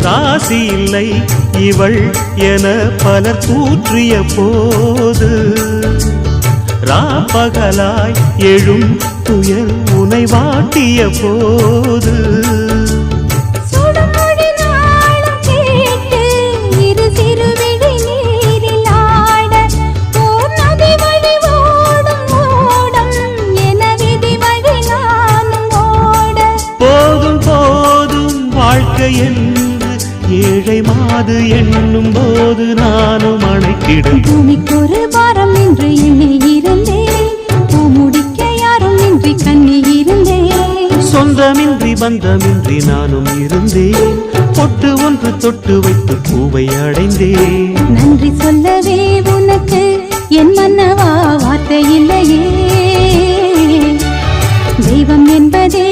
ராசி இல்லை இவள் என பலர் தூற்றிய போது ராப்பகலாய் எழும் துயர் உனை வாட்டிய போது போதும் போதும் வாழ்க்கை என்று ஏழை மாது எண்ணும் போது நானும் அணைக்கிடும் பூமிக்கொரு பாரம் என்று எண்ணி இருந்தேன் பூமுடிக்க யாரும் இன்றி கண்ணி இருந்தேன் சொந்தமின்றி பந்தமின்றி நானும் இருந்தேன் பொட்டு ஒன்று தொட்டு வைத்து பூவை அடைந்தேன் நன்றி சொல்லவே உனக்கு என் மன்னவா வார்த்தை இல்லையே தெய்வம் என்பதே